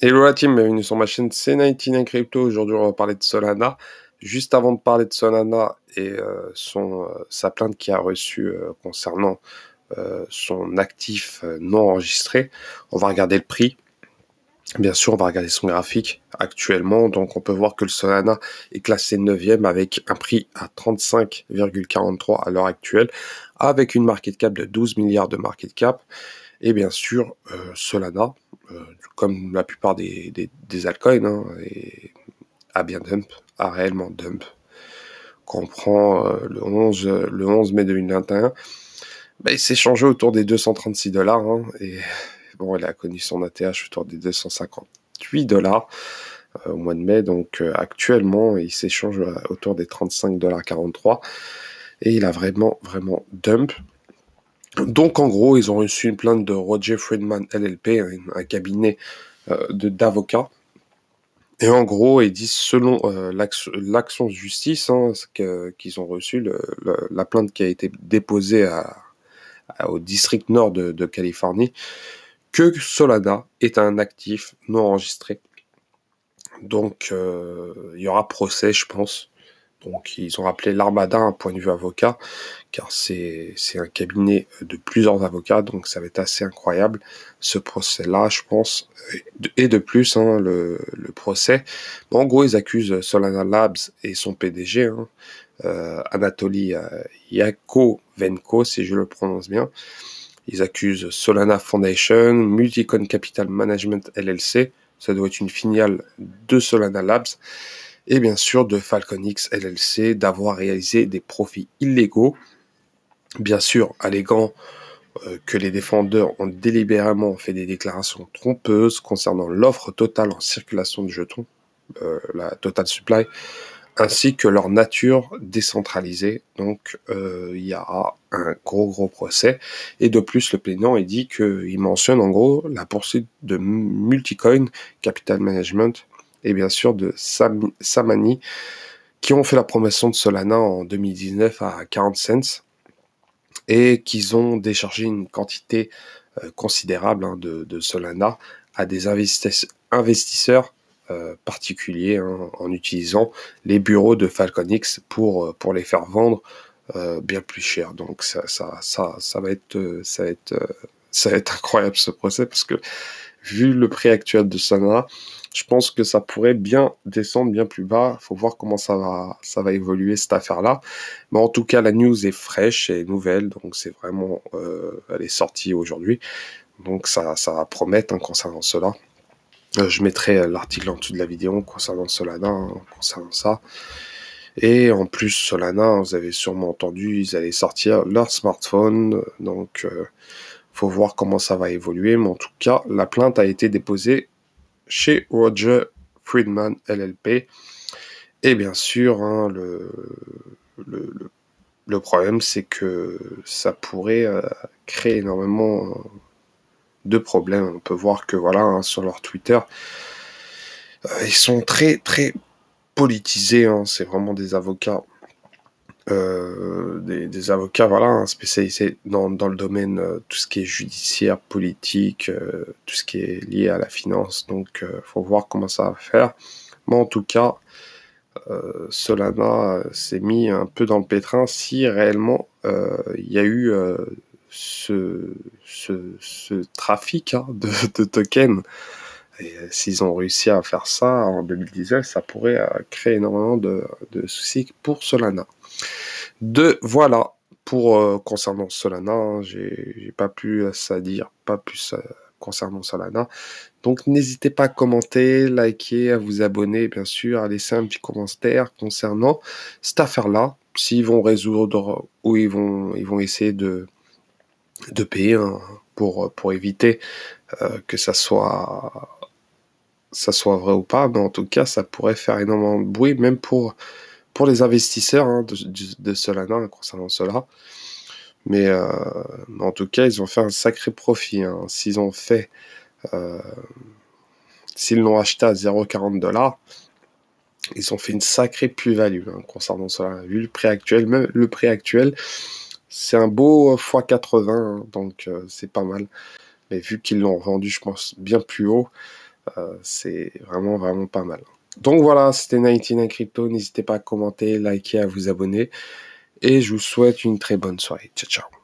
Hello la team, bienvenue sur ma chaîne C99 Crypto. Aujourd'hui, on va parler de Solana. Juste avant de parler de Solana et sa plainte qu'il a reçue concernant son actif non enregistré, on va regarder le prix. Bien sûr, on va regarder son graphique actuellement. Donc, on peut voir que le Solana est classé 9e avec un prix à 35,43 à l'heure actuelle, avec une market cap de 12 milliards de market cap. Et bien sûr, Solana, comme la plupart des altcoins, hein, a bien dump, a réellement dump. Quand on prend le 11 mai 2021, bah, il s'est changé autour des 236 $, hein, et bon, il a connu son ATH autour des 258 $ au mois de mai, donc actuellement, il s'échange autour des 35,43 $, et il a vraiment dump. Donc en gros, ils ont reçu une plainte de Roger Friedman LLP, un cabinet d'avocats. Et en gros, ils disent selon l'action de justice hein, qu'ils ont reçu, la plainte qui a été déposée au district nord de Californie, que Solana est un actif non enregistré. Donc il y aura procès, je pense. Donc ils ont appelé l'Armada un point de vue avocat, car c'est un cabinet de plusieurs avocats, donc ça va être assez incroyable ce procès-là, je pense. Et de plus, hein, le procès, bon, en gros, ils accusent Solana Labs et son PDG, hein, Anatoly Yakovenko, si je le prononce bien. Ils accusent Solana Foundation, Multicoin Capital Management LLC, ça doit être une filiale de Solana Labs, et bien sûr de FalconX LLC d'avoir réalisé des profits illégaux, bien sûr alléguant que les défendeurs ont délibérément fait des déclarations trompeuses concernant l'offre totale en circulation de jetons, la total supply, ainsi que leur nature décentralisée. Donc il y a un gros procès. Et de plus, le plaignant il mentionne en gros la poursuite de Multicoin Capital Management et bien sûr de Samani, qui ont fait la promotion de Solana en 2019 à 40 cents et qu'ils ont déchargé une quantité considérable hein, de Solana à des investisseurs particuliers hein, en utilisant les bureaux de FalconX pour les faire vendre bien plus cher. Donc ça va être incroyable ce procès, parce que vu le prix actuel de Solana, je pense que ça pourrait bien descendre bien plus bas. Il faut voir comment ça va évoluer cette affaire-là. Mais en tout cas, la news est fraîche et nouvelle, donc c'est vraiment, elle est sortie aujourd'hui. Donc ça va promettre hein, concernant cela. Je mettrai l'article en dessous de la vidéo concernant Solana, hein, concernant ça. Et en plus, Solana, vous avez sûrement entendu, ils allaient sortir leur smartphone. Donc, faut voir comment ça va évoluer. Mais en tout cas, la plainte a été déposée chez Roger Friedman LLP. Et bien sûr, hein, le problème, c'est que ça pourrait créer énormément de problèmes. On peut voir que voilà, hein, sur leur Twitter, ils sont très politisés. Hein. C'est vraiment des avocats. Des avocats voilà, hein, spécialisés dans le domaine tout ce qui est judiciaire, politique, tout ce qui est lié à la finance. Donc, faut voir comment ça va faire. Mais en tout cas, Solana s'est mis un peu dans le pétrin si réellement il y a eu ce trafic hein, de tokens. Et s'ils ont réussi à faire ça en 2019, ça pourrait créer énormément de soucis pour Solana. Voilà pour concernant Solana, hein, j'ai pas plus à dire, pas plus concernant Solana. Donc n'hésitez pas à commenter, liker, à vous abonner, bien sûr, à laisser un petit commentaire concernant cette affaire-là, s'ils vont résoudre ou ils vont essayer de payer hein, pour éviter que ça soit vrai ou pas, mais en tout cas, ça pourrait faire énormément de bruit, même pour les investisseurs hein, de Solana hein, concernant cela. Mais en tout cas, ils ont fait un sacré profit. Hein. S'ils l'ont acheté à 0,40 $, ils ont fait une sacrée plus-value hein, concernant cela. Vu le prix actuel, même le prix actuel, c'est un beau x80, hein, donc c'est pas mal. Mais vu qu'ils l'ont vendu, je pense, bien plus haut, C'est vraiment, vraiment pas mal. Donc voilà, c'était 99 Crypto. N'hésitez pas à commenter, liker, à vous abonner. Et je vous souhaite une très bonne soirée. Ciao, ciao.